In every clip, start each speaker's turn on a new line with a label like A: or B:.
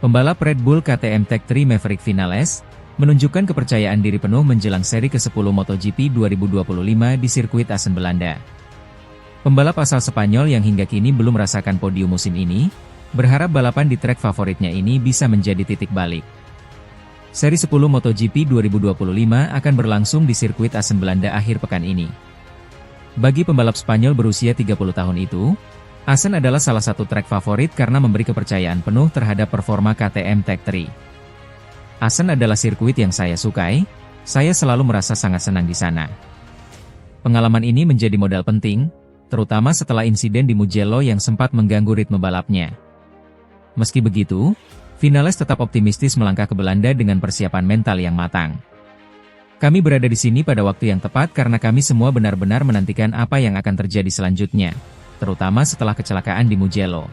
A: Pembalap Red Bull KTM Tech3 Maverick Vinales menunjukkan kepercayaan diri penuh menjelang seri ke-10 MotoGP 2025 di sirkuit Assen, Belanda. Pembalap asal Spanyol yang hingga kini belum merasakan podium musim ini, berharap balapan di trek favoritnya ini bisa menjadi titik balik. Seri 10 MotoGP 2025 akan berlangsung di sirkuit Assen, Belanda akhir pekan ini. Bagi pembalap Spanyol berusia 30 tahun itu, Assen adalah salah satu trek favorit karena memberi kepercayaan penuh terhadap performa KTM Tech3. Assen adalah sirkuit yang saya sukai, saya selalu merasa sangat senang di sana. Pengalaman ini menjadi modal penting, terutama setelah insiden di Mugello yang sempat mengganggu ritme balapnya. Meski begitu, Vinales tetap optimistis melangkah ke Belanda dengan persiapan mental yang matang. Kami berada di sini pada waktu yang tepat karena kami semua benar-benar menantikan apa yang akan terjadi selanjutnya, terutama setelah kecelakaan di Mugello.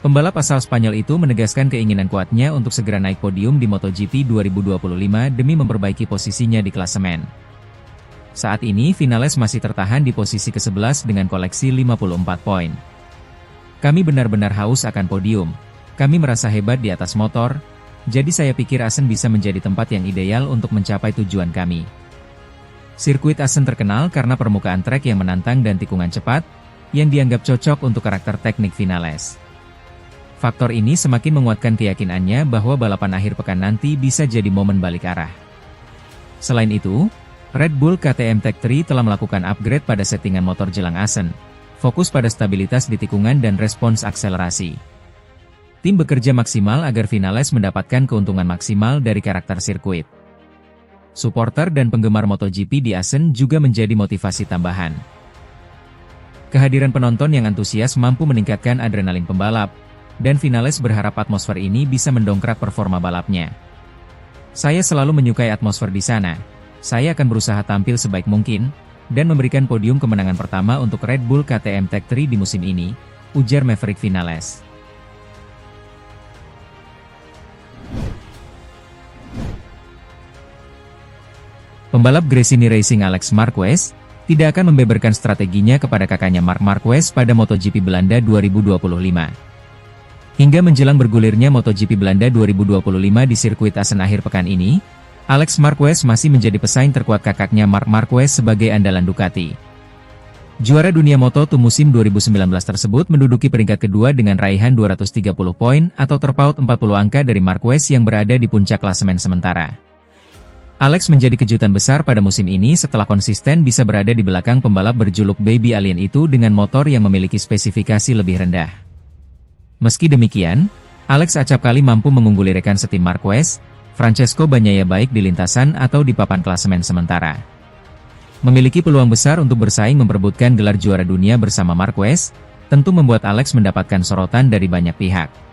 A: Pembalap asal Spanyol itu menegaskan keinginan kuatnya untuk segera naik podium di MotoGP 2025 demi memperbaiki posisinya di klasemen. Saat ini Vinales masih tertahan di posisi ke-11 dengan koleksi 54 poin. Kami benar-benar haus akan podium. Kami merasa hebat di atas motor, jadi saya pikir Assen bisa menjadi tempat yang ideal untuk mencapai tujuan kami. Sirkuit Assen terkenal karena permukaan trek yang menantang dan tikungan cepat, yang dianggap cocok untuk karakter teknik Vinales. Faktor ini semakin menguatkan keyakinannya bahwa balapan akhir pekan nanti bisa jadi momen balik arah. Selain itu, Red Bull KTM Tech3 telah melakukan upgrade pada settingan motor jelang Assen, fokus pada stabilitas di tikungan dan respons akselerasi. Tim bekerja maksimal agar Vinales mendapatkan keuntungan maksimal dari karakter sirkuit. Supporter dan penggemar MotoGP di Assen juga menjadi motivasi tambahan. Kehadiran penonton yang antusias mampu meningkatkan adrenalin pembalap, dan Vinales berharap atmosfer ini bisa mendongkrak performa balapnya. Saya selalu menyukai atmosfer di sana. Saya akan berusaha tampil sebaik mungkin, dan memberikan podium kemenangan pertama untuk Red Bull KTM Tech3 di musim ini, ujar Maverick Vinales. Pembalap Gresini Racing Alex Marquez tidak akan membeberkan strateginya kepada kakaknya Marc Marquez pada MotoGP Belanda 2025. Hingga menjelang bergulirnya MotoGP Belanda 2025 di sirkuit Assen akhir pekan ini, Alex Marquez masih menjadi pesaing terkuat kakaknya Marc Marquez sebagai andalan Ducati. Juara dunia Moto2 musim 2019 tersebut menduduki peringkat kedua dengan raihan 230 poin atau terpaut 40 angka dari Marquez yang berada di puncak klasemen sementara. Alex menjadi kejutan besar pada musim ini setelah konsisten bisa berada di belakang pembalap berjuluk Baby Alien itu dengan motor yang memiliki spesifikasi lebih rendah. Meski demikian, Alex acapkali mampu mengungguli rekan setim Marquez, Francesco Bagnaia baik di lintasan atau di papan klasemen sementara. Memiliki peluang besar untuk bersaing memperebutkan gelar juara dunia bersama Marquez, tentu membuat Alex mendapatkan sorotan dari banyak pihak.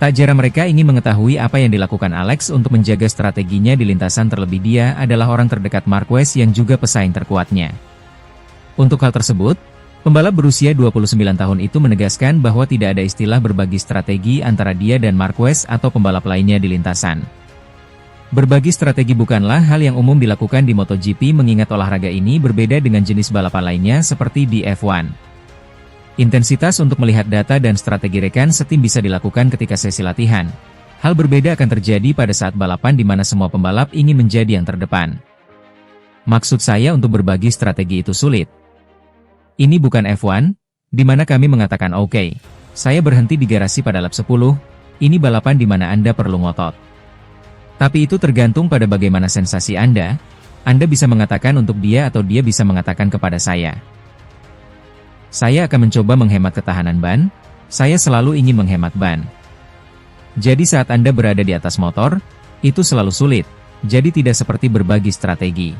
A: Tak jarang mereka ingin mengetahui apa yang dilakukan Alex untuk menjaga strateginya di lintasan, terlebih dia adalah orang terdekat Marquez yang juga pesaing terkuatnya. Untuk hal tersebut, pembalap berusia 29 tahun itu menegaskan bahwa tidak ada istilah berbagi strategi antara dia dan Marquez atau pembalap lainnya di lintasan. Berbagi strategi bukanlah hal yang umum dilakukan di MotoGP mengingat olahraga ini berbeda dengan jenis balapan lainnya seperti di F1. Intensitas untuk melihat data dan strategi rekan setim bisa dilakukan ketika sesi latihan. Hal berbeda akan terjadi pada saat balapan di mana semua pembalap ingin menjadi yang terdepan. Maksud saya untuk berbagi strategi itu sulit. Ini bukan F1, di mana kami mengatakan oke, saya berhenti di garasi pada lap 10, ini balapan di mana Anda perlu ngotot. Tapi itu tergantung pada bagaimana sensasi Anda bisa mengatakan untuk dia atau dia bisa mengatakan kepada saya. Saya akan mencoba menghemat ketahanan ban, saya selalu ingin menghemat ban. Jadi saat Anda berada di atas motor, itu selalu sulit, jadi tidak seperti berbagi strategi.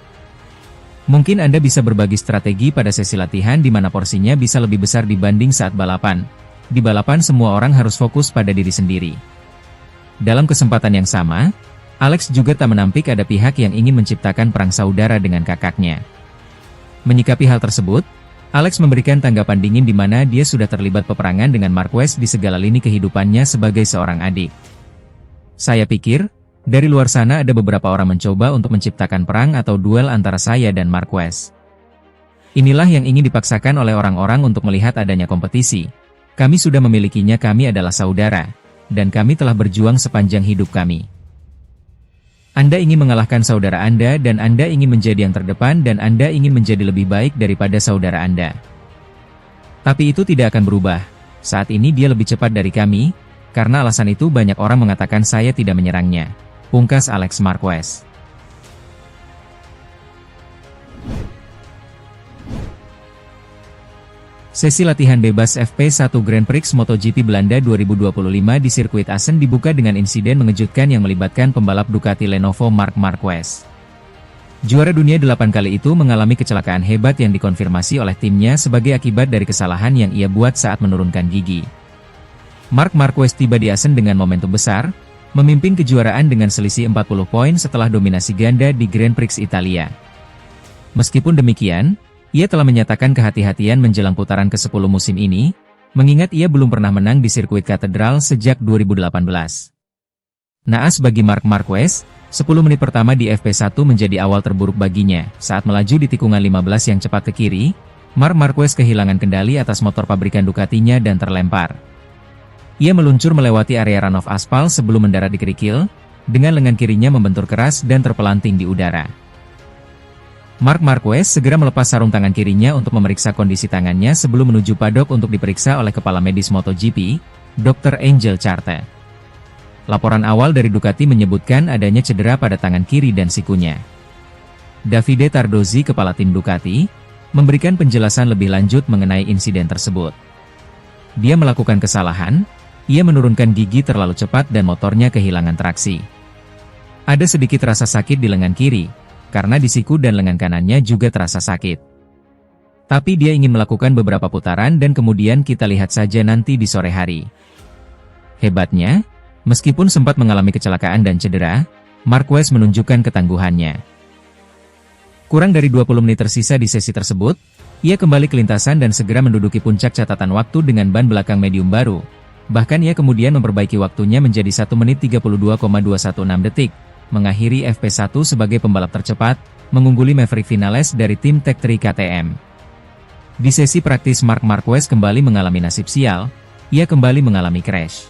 A: Mungkin Anda bisa berbagi strategi pada sesi latihan di mana porsinya bisa lebih besar dibanding saat balapan. Di balapan semua orang harus fokus pada diri sendiri. Dalam kesempatan yang sama, Alex juga tak menampik ada pihak yang ingin menciptakan perang saudara dengan kakaknya. Menyikapi hal tersebut, Alex memberikan tanggapan dingin di mana dia sudah terlibat peperangan dengan Marquez di segala lini kehidupannya sebagai seorang adik. Saya pikir, dari luar sana ada beberapa orang mencoba untuk menciptakan perang atau duel antara saya dan Marquez. Inilah yang ingin dipaksakan oleh orang-orang untuk melihat adanya kompetisi. Kami sudah memilikinya, kami adalah saudara. dan kami telah berjuang sepanjang hidup kami. Anda ingin mengalahkan saudara Anda dan Anda ingin menjadi yang terdepan dan Anda ingin menjadi lebih baik daripada saudara Anda. Tapi itu tidak akan berubah. Saat ini dia lebih cepat dari kami, karena alasan itu banyak orang mengatakan saya tidak menyerangnya. Pungkas Alex Marquez. Sesi latihan bebas FP1 Grand Prix MotoGP Belanda 2025 di sirkuit Assen dibuka dengan insiden mengejutkan yang melibatkan pembalap Ducati Lenovo Marc Marquez. Juara dunia 8 kali itu mengalami kecelakaan hebat yang dikonfirmasi oleh timnya sebagai akibat dari kesalahan yang ia buat saat menurunkan gigi. Marc Marquez tiba di Assen dengan momentum besar, memimpin kejuaraan dengan selisih 40 poin setelah dominasi ganda di Grand Prix Italia. Meskipun demikian, ia telah menyatakan kehati-hatian menjelang putaran ke-10 musim ini, mengingat ia belum pernah menang di sirkuit katedral sejak 2018. Naas bagi Marc Marquez, 10 menit pertama di FP1 menjadi awal terburuk baginya. Saat melaju di tikungan 15 yang cepat ke kiri, Marc Marquez kehilangan kendali atas motor pabrikan Ducatinya dan terlempar. Ia meluncur melewati area runoff aspal sebelum mendarat di kerikil, dengan lengan kirinya membentur keras dan terpelanting di udara. Marc Marquez segera melepas sarung tangan kirinya untuk memeriksa kondisi tangannya sebelum menuju paddock untuk diperiksa oleh kepala medis MotoGP, Dr. Angel Charte. Laporan awal dari Ducati menyebutkan adanya cedera pada tangan kiri dan sikunya. Davide Tardozzi, kepala tim Ducati, memberikan penjelasan lebih lanjut mengenai insiden tersebut. Dia melakukan kesalahan, ia menurunkan gigi terlalu cepat dan motornya kehilangan traksi. Ada sedikit rasa sakit di lengan kiri, karena di siku dan lengan kanannya juga terasa sakit. Tapi dia ingin melakukan beberapa putaran dan kemudian kita lihat saja nanti di sore hari. Hebatnya, meskipun sempat mengalami kecelakaan dan cedera, Marquez menunjukkan ketangguhannya. Kurang dari 20 menit tersisa di sesi tersebut, ia kembali ke lintasan dan segera menduduki puncak catatan waktu dengan ban belakang medium baru. Bahkan ia kemudian memperbaiki waktunya menjadi 1 menit 32,216 detik. Mengakhiri FP1 sebagai pembalap tercepat, mengungguli Maverick Vinales dari tim Tech3 KTM. Di sesi praktis Marc Marquez kembali mengalami nasib sial, ia kembali mengalami crash.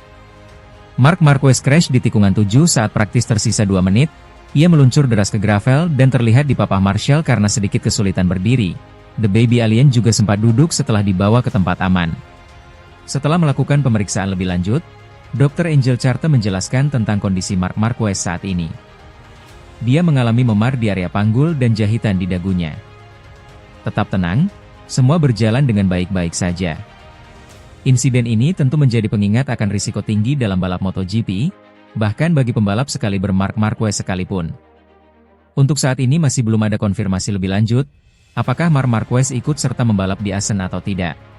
A: Marc Marquez crash di tikungan 7 saat praktis tersisa 2 menit, ia meluncur deras ke gravel dan terlihat dipapah Marshall karena sedikit kesulitan berdiri. The Baby Alien juga sempat duduk setelah dibawa ke tempat aman. Setelah melakukan pemeriksaan lebih lanjut, Dr. Angel Charte menjelaskan tentang kondisi Marc Marquez saat ini. Dia mengalami memar di area panggul dan jahitan di dagunya. Tetap tenang, semua berjalan dengan baik-baik saja. Insiden ini tentu menjadi pengingat akan risiko tinggi dalam balap MotoGP, bahkan bagi pembalap sekaliber Marc Marquez sekalipun. Untuk saat ini masih belum ada konfirmasi lebih lanjut, apakah Marc Marquez ikut serta membalap di Assen atau tidak.